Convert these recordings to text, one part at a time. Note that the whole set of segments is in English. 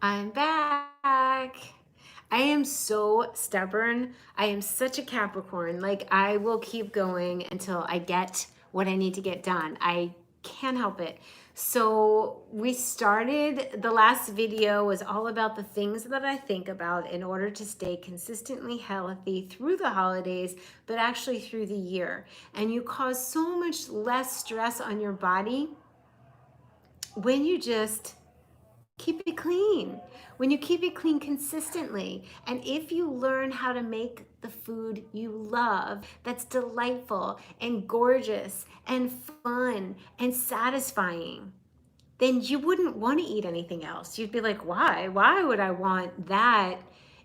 I'm back. I am so stubborn. I am such a Capricorn. Like, I will keep going until I get what I need to get done. I can't help it. So, we started, the last video was all about the things that I think about in order to stay consistently healthy through the holidays, but actually through the year. And you cause so much less stress on your body when you just keep it clean. When you keep it clean consistently, and if you learn how to make the food you love, that's delightful and gorgeous and fun and satisfying, then you wouldn't want to eat anything else. You'd be like, why? Why would I want that?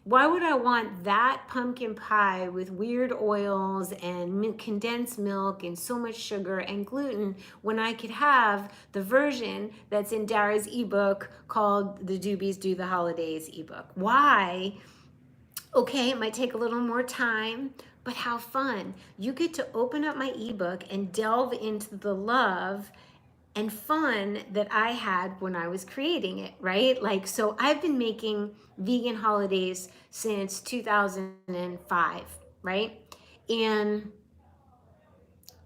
Why would I want that pumpkin pie with weird oils and condensed milk and so much sugar and gluten when I could have the version that's in DARA'S ebook called the Doobies Do the Holidays ebook? Why? Okay, it might take a little more time, but how fun. You get to open up my ebook and delve into the love and fun that I had when I was creating it, right? Like, so I've been making vegan holidays since 2005, right? And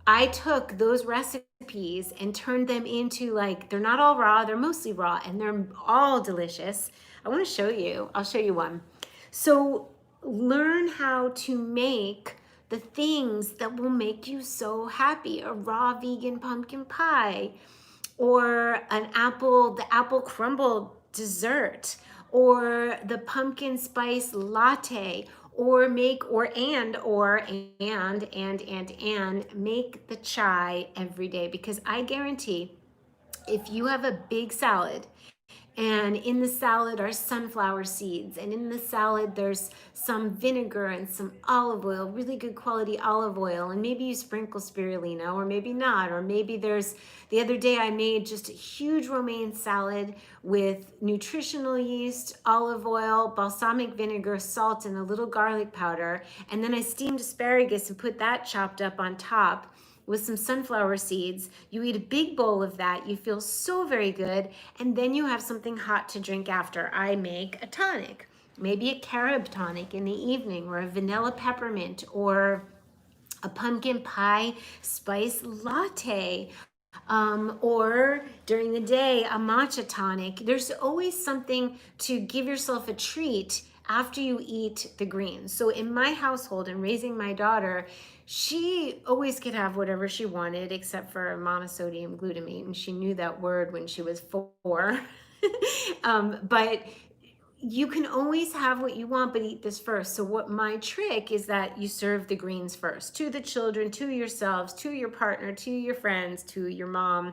I took those recipes and turned them into, like, they're not all raw, they're mostly raw, and they're all delicious. I want to show you, I'll show you one. So learn how to make the things that will make you so happy. A raw vegan pumpkin pie, or the apple crumble dessert, or the pumpkin spice latte, or make the chai every day, because I guarantee if you have a big salad and in the salad are sunflower seeds, and in the salad there's some vinegar and some olive oil, really good quality olive oil, and maybe you sprinkle spirulina, or maybe not, or maybe there's, the other day I made just a huge romaine salad with nutritional yeast, olive oil, balsamic vinegar, salt, and a little garlic powder, and then I steamed asparagus and put that chopped up on top with some sunflower seeds. You eat a big bowl of that, you feel so very good, and then you have something hot to drink after. I make a tonic, maybe a carob tonic in the evening, or a vanilla peppermint, or a pumpkin pie spice latte, or during the day, a matcha tonic. There's always something to give yourself a treat after you eat the greens. So in my household and raising my daughter, she always could have whatever she wanted except for monosodium glutamate, and she knew that word when she was 4. But you can always have what you want, but eat this first. So what my trick is that you serve the greens first to the children, to yourselves, to your partner, to your friends, to your mom.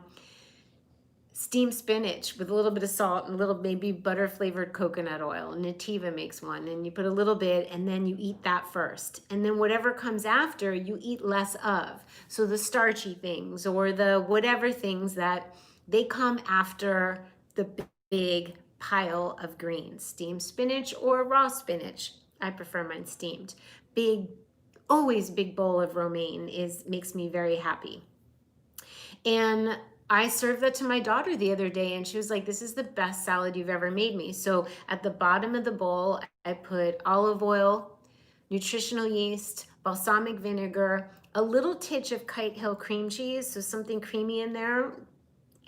Steamed spinach with a little bit of salt and a little maybe butter flavored coconut oil. Nativa makes one, and you put a little bit and then you eat that first. And then whatever comes after, you eat less of. So the starchy things or the whatever things that they come after the big pile of greens. Steamed spinach or raw spinach. I prefer mine steamed. Always big bowl of romaine makes me very happy. And I served that to my daughter the other day, and she was like, this is the best salad you've ever made me. So at the bottom of the bowl, I put olive oil, nutritional yeast, balsamic vinegar, a little titch of Kite Hill cream cheese, so something creamy in there,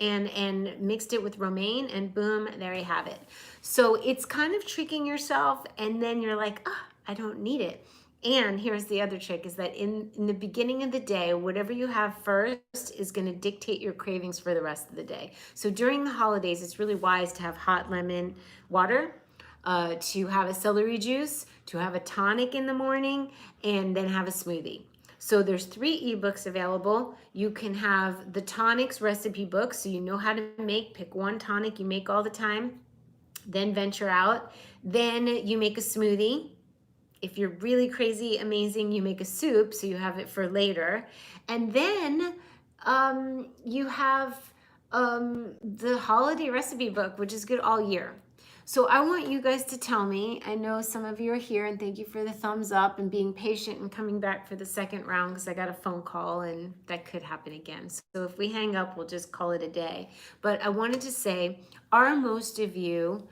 and mixed it with romaine, and boom, there you have it. So it's kind of tricking yourself, and then you're like, I don't need it. And here's the other trick, is that in the beginning of the day, whatever you have first is going to dictate your cravings for the rest of the day. So during the holidays, it's really wise to have hot lemon water, to have a celery juice, to have a tonic in the morning, and then have a smoothie. So there's 3 ebooks available. You can have the tonics recipe book, so you know how to make, pick one tonic you make all the time, then venture out. Then you make a smoothie. If you're really crazy, amazing, you make a soup, so you have it for later. And then you have the holiday recipe book, which is good all year. So I want you guys to tell me, I know some of you are here, and thank you for the thumbs up and being patient and coming back for the second round, because I got a phone call and that could happen again. So if we hang up, we'll just call it a day. But I wanted to say, are most of you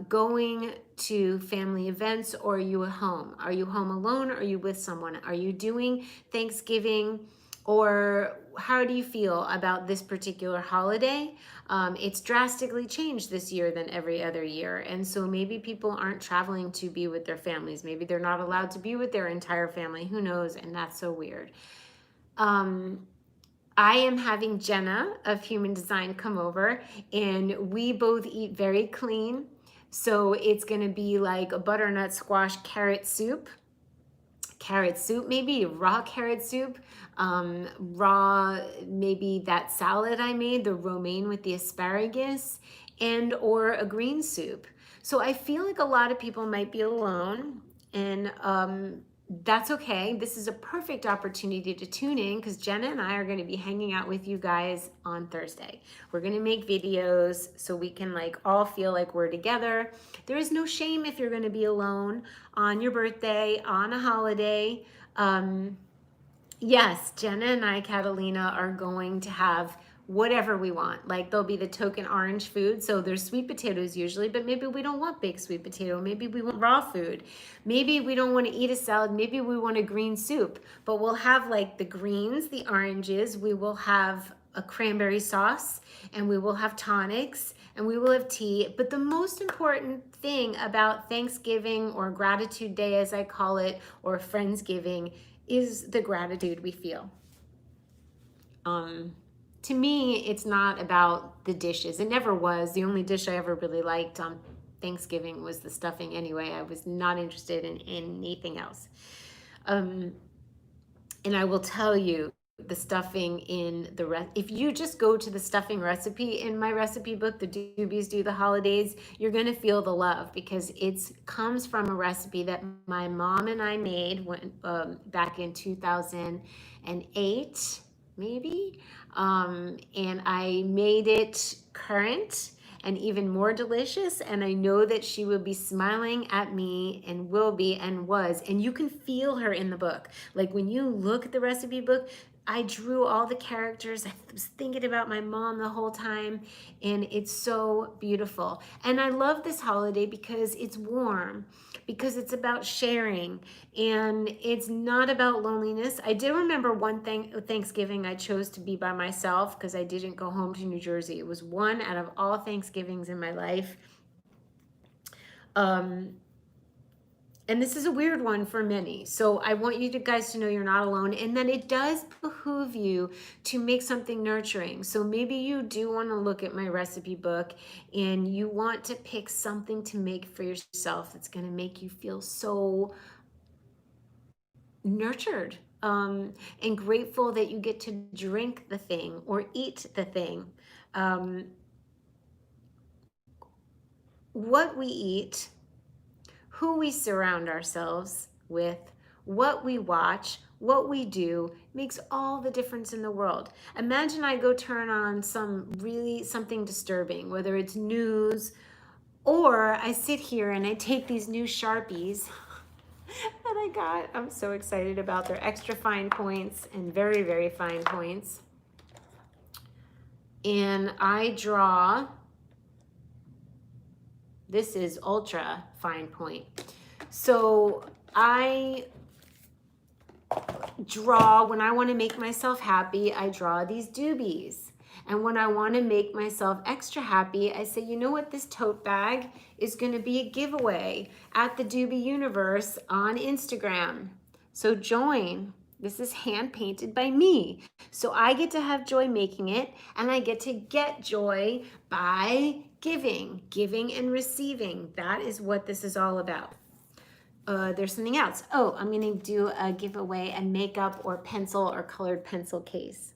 going to family events, or are you at home? Are you home alone? Or are you with someone? Are you doing Thanksgiving? Or how do you feel about this particular holiday? It's drastically changed this year than every other year. And so maybe people aren't traveling to be with their families. Maybe they're not allowed to be with their entire family. Who knows? And that's so weird. I am having Jenna of Human Design come over, and we both eat very clean. So it's going to be like a butternut squash carrot soup, maybe raw carrot soup, raw, maybe that salad I made, the romaine with the asparagus, and or a green soup. So I feel like a lot of people might be alone, and that's okay. This is a perfect opportunity to tune in, because Jenna and I are going to be hanging out with you guys on Thursday. We're going to make videos so we can like all feel like we're together. There is no shame if you're going to be alone on your birthday, on a holiday. Yes, Jenna and I, Catalina, are going to have whatever we want. Like there'll be the token orange food. So there's sweet potatoes usually, but maybe we don't want baked sweet potato. Maybe we want raw food. Maybe we don't want to eat a salad. Maybe we want a green soup, but we'll have like the greens, the oranges. We will have a cranberry sauce, and we will have tonics, and we will have tea. But the most important thing about Thanksgiving, or Gratitude Day as I call it, or Friendsgiving, is the gratitude we feel. To me, it's not about the dishes. It never was. The only dish I ever really liked on Thanksgiving was the stuffing anyway. I was not interested in anything else. And I will tell you, the stuffing in the if you just go to the stuffing recipe in my recipe book, the Doobies Do the Holidays, you're going to feel the love, because it comes from a recipe that my mom and I made when back in 2008 maybe, and I made it current and even more delicious, and I know that she will be smiling at me, and will be, and was, and you can feel her in the book. Like when you look at the recipe book, I drew all the characters. I was thinking about my mom the whole time, and it's so beautiful. And I love this holiday because it's warm, because it's about sharing, and it's not about loneliness. I did remember one thing, Thanksgiving I chose to be by myself because I didn't go home to New Jersey. It was one out of all Thanksgivings in my life. And this is a weird one for many. So I want you guys to know you're not alone, and that it does behoove you to make something nurturing. So maybe you do want to look at my recipe book, and you want to pick something to make for yourself that's going to make you feel so nurtured, and grateful that you get to drink the thing or eat the thing. What we eat, who we surround ourselves with, what we watch, what we do, makes all the difference in the world. Imagine I go turn on something disturbing, whether it's news, or I sit here and I take these new Sharpies that I got. I'm so excited about. They're extra fine points and very, very fine points. And I draw. This is ultra fine point. So I draw, when I want to make myself happy, I draw these doobies. And when I want to make myself extra happy, I say, you know what, this tote bag is going to be a giveaway at the Doobie Universe on Instagram. So join. This is hand painted by me. So I get to have joy making it, and I get to get joy by giving and receiving. That is what this is all about. There's something else. Oh, I'm going to do a giveaway, a makeup or pencil or colored pencil case.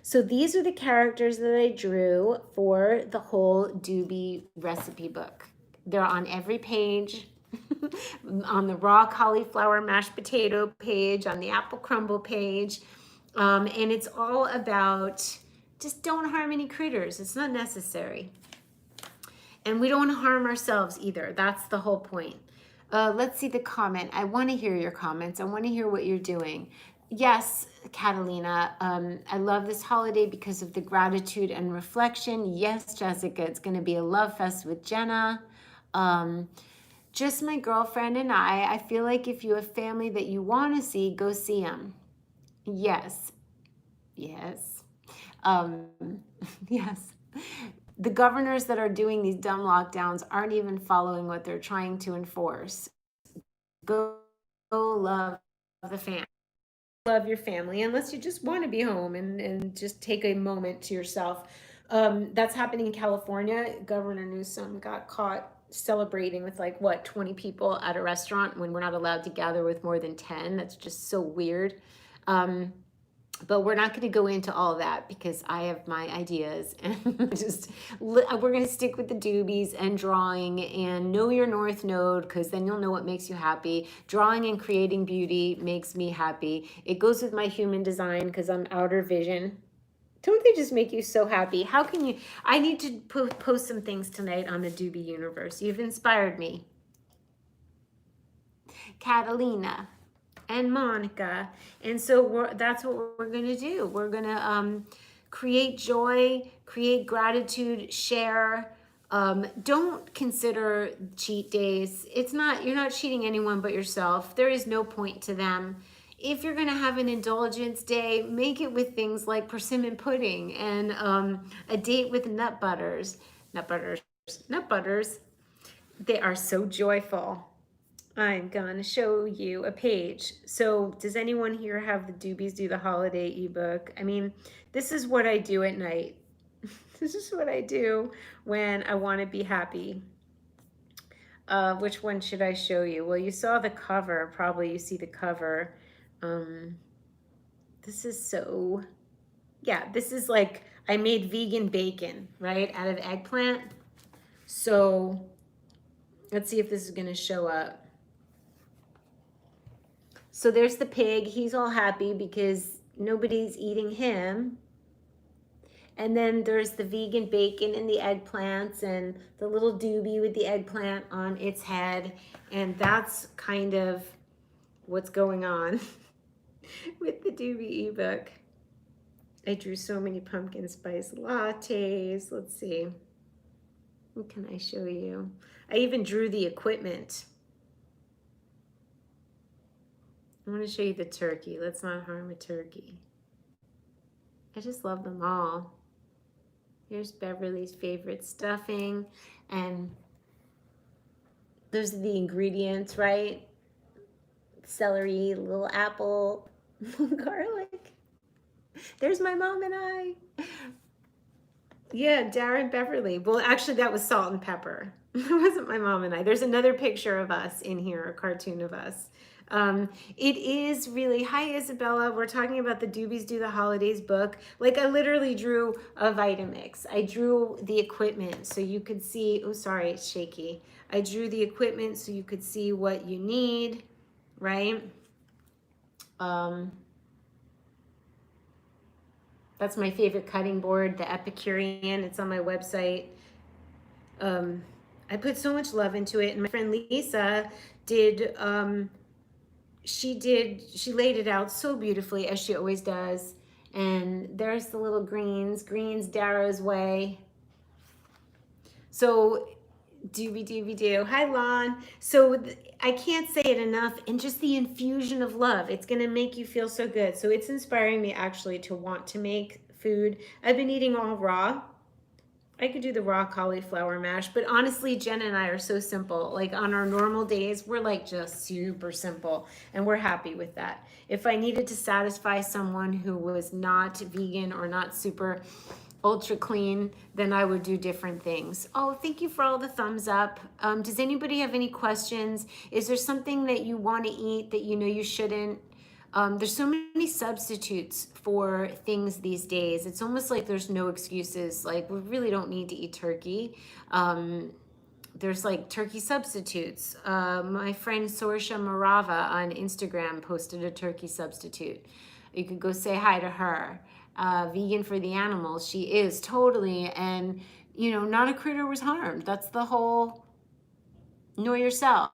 So these are the characters that I drew for the whole Doobie recipe book. They're on every page. On the raw cauliflower mashed potato page, on the apple crumble page, and it's all about just don't harm any critters. It's not necessary, and we don't want to harm ourselves either. That's the whole point. Let's see the comment. I want to hear your comments. I want to hear what you're doing. Yes, Catalina, I love this holiday because of the gratitude and reflection. Yes, Jessica, it's going to be a love fest with Jenna. Just my girlfriend and I feel like if you have family that you want to see, go see them. Yes. Yes. Um, yes. The governors that are doing these dumb lockdowns aren't even following what they're trying to enforce. Go, go love the family. Love your family, unless you just want to be home and just take a moment to yourself. That's happening in California. Governor Newsom got caught celebrating with like what 20 people at a restaurant when we're not allowed to gather with more than 10. That's just so weird. But we're not going to go into all that because I have my ideas, and just we're going to stick with the doobies and drawing and know your north node, because then you'll know what makes you happy. Drawing and creating beauty makes me happy. It goes with my human design because I'm outer vision. Don't they just make you so happy? How can you? I need to post some things tonight on the Doobie universe. You've inspired me. Catalina and Monica. And so that's what we're going to do. We're going to create joy, create gratitude, share. Don't consider cheat days. You're not cheating anyone but yourself. There is no point to them. If you're going to have an indulgence day, make it with things like persimmon pudding and a date with nut butters. Nut butters. They are so joyful. I'm gonna show you a page. So does anyone here have the Doobies Do the Holiday ebook? I mean, this is what I do at night. This is what I do when I want to be happy. Which one should I show you? Well, you saw the cover. Probably you see the cover. This is so, yeah, this is like, I made vegan bacon, right, out of eggplant. So let's see if this is gonna show up. So there's the pig. He's all happy because nobody's eating him. And then there's the vegan bacon and the eggplants and the little doobie with the eggplant on its head. And that's kind of what's going on with the Doobie ebook. I drew so many pumpkin spice lattes. Let's see. What can I show you? I even drew the equipment. I want to show you the turkey. Let's not harm a turkey. I just love them all. Here's Beverly's favorite stuffing. And those are the ingredients, right? Celery, little apple, garlic. There's my mom and I. Yeah, Dara and Beverly. Well, actually, that was salt and pepper. It wasn't my mom and I. There's another picture of us in here, a cartoon of us. It is really, hi Isabella, we're talking about the Doobies Do the Holidays book. Like I literally drew a Vitamix. I drew the equipment so you could see, oh sorry, it's shaky. I drew the equipment so you could see what you need, right? That's my favorite cutting board, the Epicurean. It's on my website. I put so much love into it, and my friend Lisa did, she laid it out so beautifully, as she always does. And there's the little greens DARA'S way. So Doobie. Hi Lon. So I can't say it enough, and just the infusion of love, it's gonna make you feel so good. So it's inspiring me actually to want to make food. I've been eating all raw. I could do the raw cauliflower mash, but honestly, Jen and I are so simple. Like on our normal days, we're like just super simple, and we're happy with that. If I needed to satisfy someone who was not vegan or not super ultra clean, then I would do different things. Oh, thank you for all the thumbs up. Does anybody have any questions? Is there something that you want to eat that you know you shouldn't? There's so many substitutes for things these days. It's almost like there's no excuses. Like we really don't need to eat turkey. There's like turkey substitutes. My friend Sorsha Marava on Instagram posted a turkey substitute. You could go say hi to her. Vegan for the animals. She is totally, and you know, not a critter was harmed. That's the whole know yourself.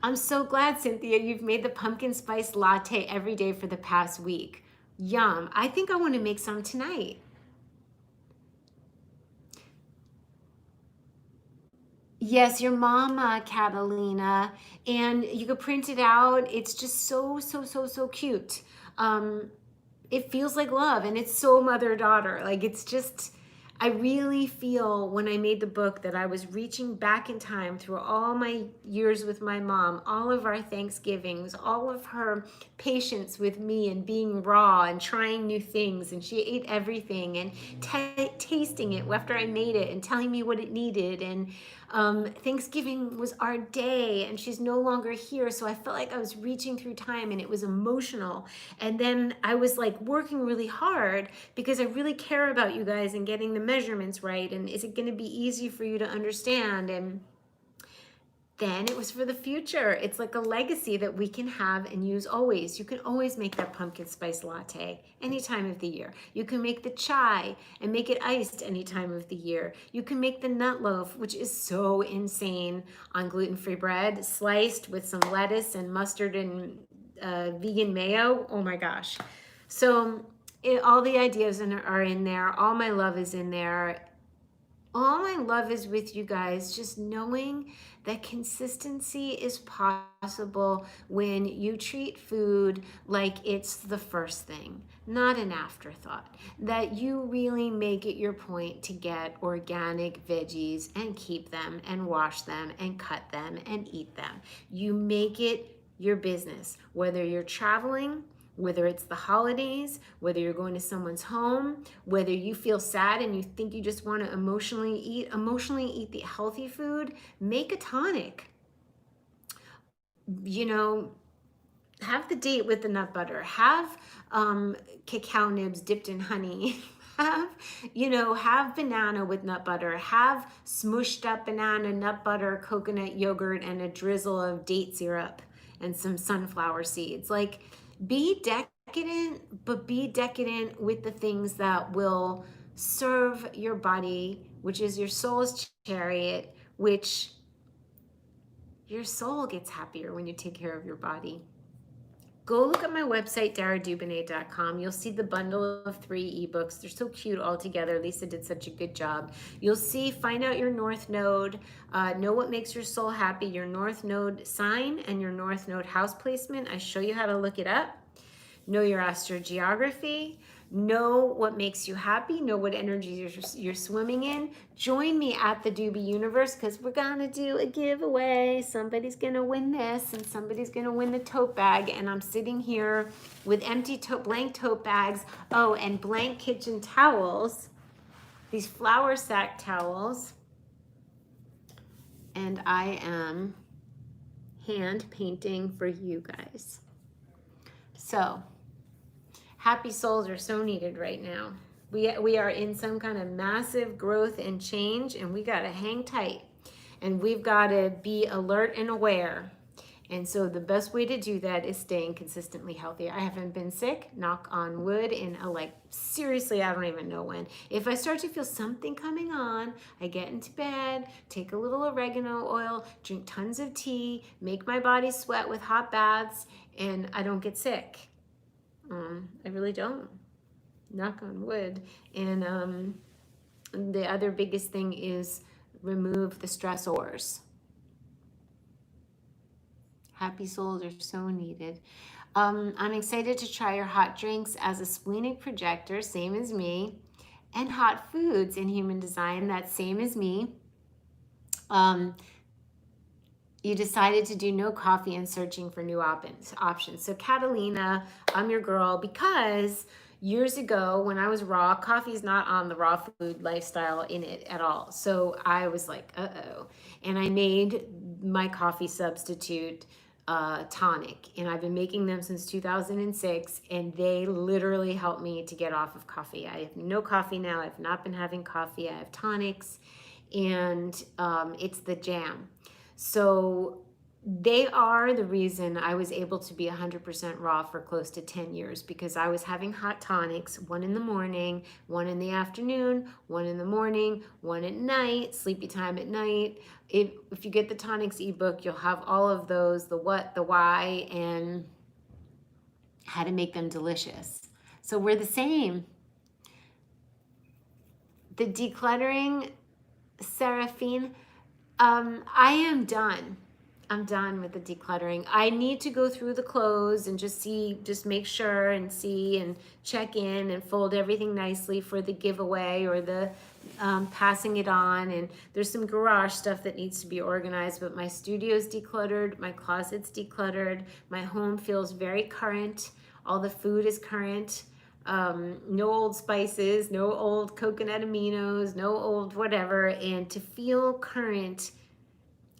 I'm so glad, Cynthia, you've made the pumpkin spice latte every day for the past week. Yum. I think I want to make some tonight. Yes, your mama, Catalina, and you could print it out. It's just so, so, so, so cute. Um, it feels like love, and it's so mother-daughter. Like, it's just, I really feel when I made the book that I was reaching back in time through all my years with my mom, all of our Thanksgivings, all of her patience with me and being raw and trying new things. And she ate everything and tasting it after I made it and telling me what it needed. And Thanksgiving was our day, and she's no longer here. So I felt like I was reaching through time, and it was emotional. And then I was like working really hard because I really care about you guys and getting the measurements right. And is it going to be easy for you to understand? And then it was for the future. It's like a legacy that we can have and use always. You can always make that pumpkin spice latte any time of the year. You can make the chai and make it iced any time of the year. You can make the nut loaf, which is so insane, on gluten-free bread, sliced with some lettuce and mustard and vegan mayo. Oh my gosh. So all the ideas are in there. All my love is in there. All my love is with you guys, just knowing that consistency is possible when you treat food like it's the first thing, not an afterthought. That you really make it your point to get organic veggies and keep them and wash them and cut them and eat them. You make it your business, whether you're traveling, whether it's the holidays, whether you're going to someone's home, whether you feel sad and you think you just want to emotionally eat the healthy food, make a tonic. You know, have the date with the nut butter. Have cacao nibs dipped in honey. Have banana with nut butter. Have smushed up banana, nut butter, coconut yogurt, and a drizzle of date syrup and some sunflower seeds. Like, be decadent, but be decadent with the things that will serve your body, which is your soul's chariot, which your soul gets happier when you take care of your body. Go look at my website, DaraDubinet.com. You'll see the bundle of 3 ebooks. They're so cute all together. Lisa did such a good job. You'll see, find out your North Node, know what makes your soul happy, your North Node sign, and your North Node house placement. I show you how to look it up. Know your astrogeography. Know what makes you happy. Know what energies you're swimming in. Join me at the Doobie Universe because we're going to do a giveaway. Somebody's going to win this and somebody's going to win the tote bag. And I'm sitting here with empty blank tote bags. Oh, and blank kitchen towels. These flour sack towels. And I am hand painting for you guys. So, happy souls are so needed right now. We are in some kind of massive growth and change, and we got to hang tight. And we've got to be alert and aware. And so the best way to do that is staying consistently healthy. I haven't been sick, knock on wood, in seriously, I don't even know when. If I start to feel something coming on, I get into bed, take a little oregano oil, drink tons of tea, make my body sweat with hot baths, and I don't get sick. I really don't. Knock on wood. And the other biggest thing is remove the stressors. Happy souls are so needed. I'm excited to try your hot drinks as a splenic projector, same as me, and hot foods in human design, that's same as me. You decided to do no coffee and searching for new options. So Catalina, I'm your girl, because years ago when I was raw, coffee's not on the raw food lifestyle in it at all. So I was like, uh-oh. And I made my coffee substitute tonic, and I've been making them since 2006, and they literally helped me to get off of coffee. I have no coffee now. I've not been having coffee. I have tonics, and it's the jam. So they are the reason I was able to be 100% raw for close to 10 years, because I was having hot tonics, one in the morning, one in the afternoon, one in the morning, one at night, sleepy time at night. If you get the tonics ebook, you'll have all of those, the what, the why, and how to make them delicious. So we're the same. The decluttering, Seraphine, I am done. I'm done with the decluttering. I need to go through the clothes and just make sure and see and check in and fold everything nicely for the giveaway or the passing it on. And there's some garage stuff that needs to be organized, but my studio's decluttered, my closet's decluttered, my home feels very current. All the food is current. No old spices, no old coconut aminos, no old whatever. And to feel current,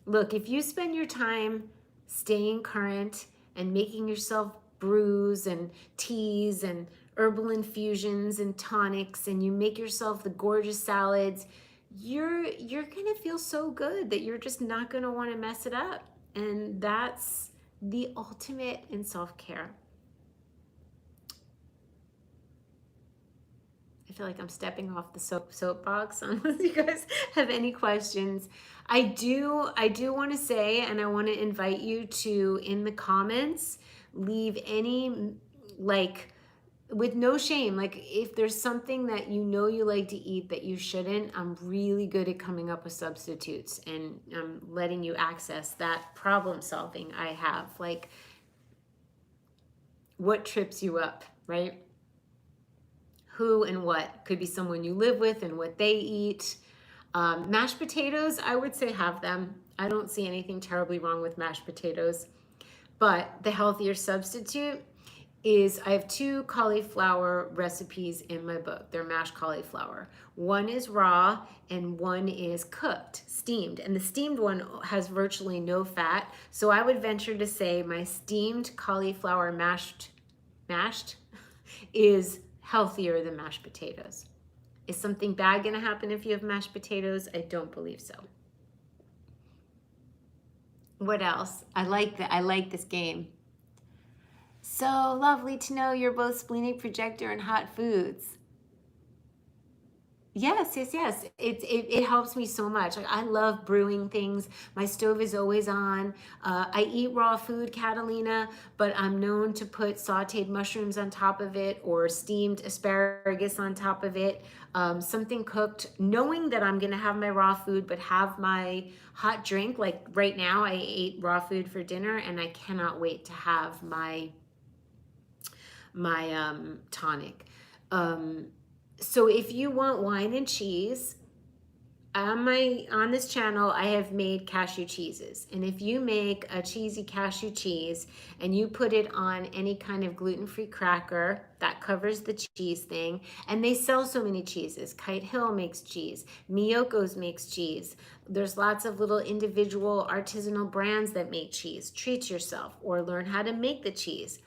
look, if you spend your time staying current and making yourself brews and teas and herbal infusions and tonics, and you make yourself the gorgeous salads, you're gonna feel so good that you're just not gonna want to mess it up. And that's the ultimate in self-care. I feel like I'm stepping off the soapbox unless you guys have any questions. I do want to say, and I want to invite you to, in the comments, leave any, like, with no shame, like if there's something that you know you like to eat that you shouldn't. I'm really good at coming up with substitutes, and I'm letting you access that problem solving I have. Like, what trips you up, right? Who and what. Could be someone you live with and what they eat. Mashed potatoes, I would say have them. I don't see anything terribly wrong with mashed potatoes. But the healthier substitute is, I have 2 cauliflower recipes in my book. They're mashed cauliflower. One is raw and one is cooked, steamed. And the steamed one has virtually no fat. So I would venture to say my steamed cauliflower mashed is healthier than mashed potatoes. Is something bad going to happen if you have mashed potatoes? I don't believe so. What else? I like this game. So lovely to know you're both splenic projector and hot foods. Yes. It helps me so much. Like, I love brewing things. My stove is always on. I eat raw food, Catalina, but I'm known to put sauteed mushrooms on top of it or steamed asparagus on top of it. Something cooked, knowing that I'm gonna have my raw food, but have my hot drink. Like right now, I ate raw food for dinner, and I cannot wait to have my tonic. So if you want wine and cheese, on this channel, I have made cashew cheeses. And if you make a cheesy cashew cheese and you put it on any kind of gluten-free cracker, that covers the cheese thing. And they sell so many cheeses. Kite Hill makes cheese. Miyoko's makes cheese. There's lots of little individual artisanal brands that make cheese. Treat yourself or learn how to make the cheese.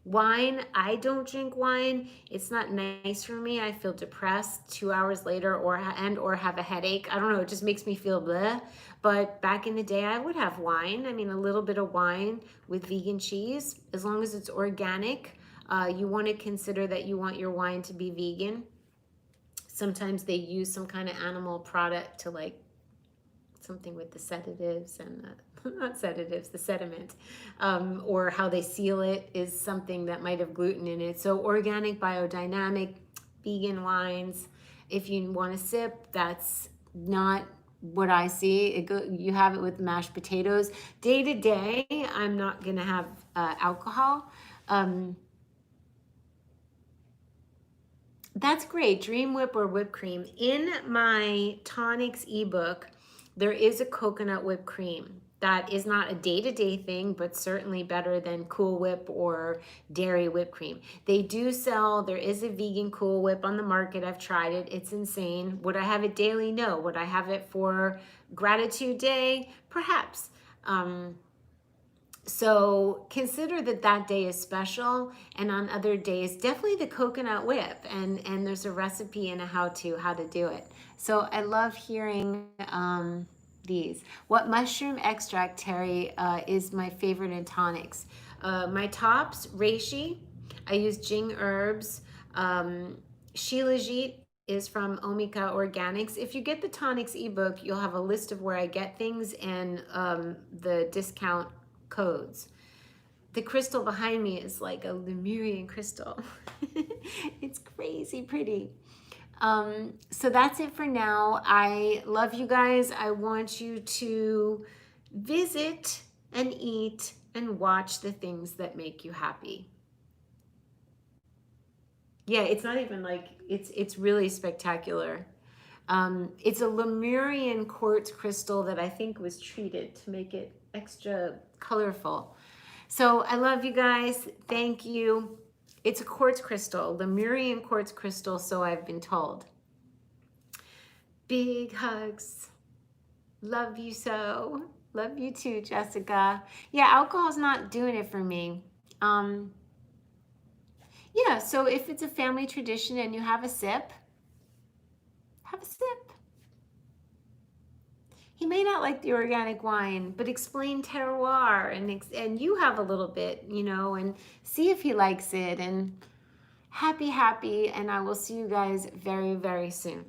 Wine, I don't drink wine. It's not nice for me. I feel depressed 2 hours later or have a headache. I don't know, it just makes me feel bleh. But back in the day, I would have wine. I mean, a little bit of wine with vegan cheese, as long as it's organic. You want to consider that you want your wine to be vegan. Sometimes they use some kind of animal product to, like, something with the sedatives and not sedatives, the sediment, or how they seal it is something that might have gluten in it. So organic, biodynamic, vegan wines. If you want to sip, that's not what I see. You have it with mashed potatoes. Day to day, I'm not going to have alcohol. That's great. Dream Whip or whipped cream. In my tonics ebook, there is a coconut whipped cream. That is not a day-to-day thing, but certainly better than Cool Whip or dairy whipped cream. They do sell, there is a vegan Cool Whip on the market. I've tried it. It's insane. Would I have it daily? No. Would I have it for Gratitude Day? Perhaps. So consider that day is special, and on other days, definitely the coconut whip, and there's a recipe and a how to do it. So I love hearing these. What mushroom extract, Terry, is my favorite in tonics? My tops, reishi. I use Jing herbs. Shilajit is from Omika Organics. If you get the tonics ebook, you'll have a list of where I get things and the discount codes. The crystal behind me is like a Lemurian crystal. It's crazy pretty. So that's it for now. I love you guys. I want you to visit and eat and watch the things that make you happy. Yeah, it's not even like, it's really spectacular. It's a Lemurian quartz crystal that I think was treated to make it extra colorful. So I love you guys. Thank you. It's a quartz crystal, Lemurian quartz crystal, so I've been told. Big hugs. Love you so. Love you too, Jessica. Yeah, alcohol's not doing it for me. Yeah, so if it's a family tradition and you have a sip, have a sip. He may not like the organic wine, but explain terroir and you have a little bit, you know, and see if he likes it. And happy, and I will see you guys very, very soon.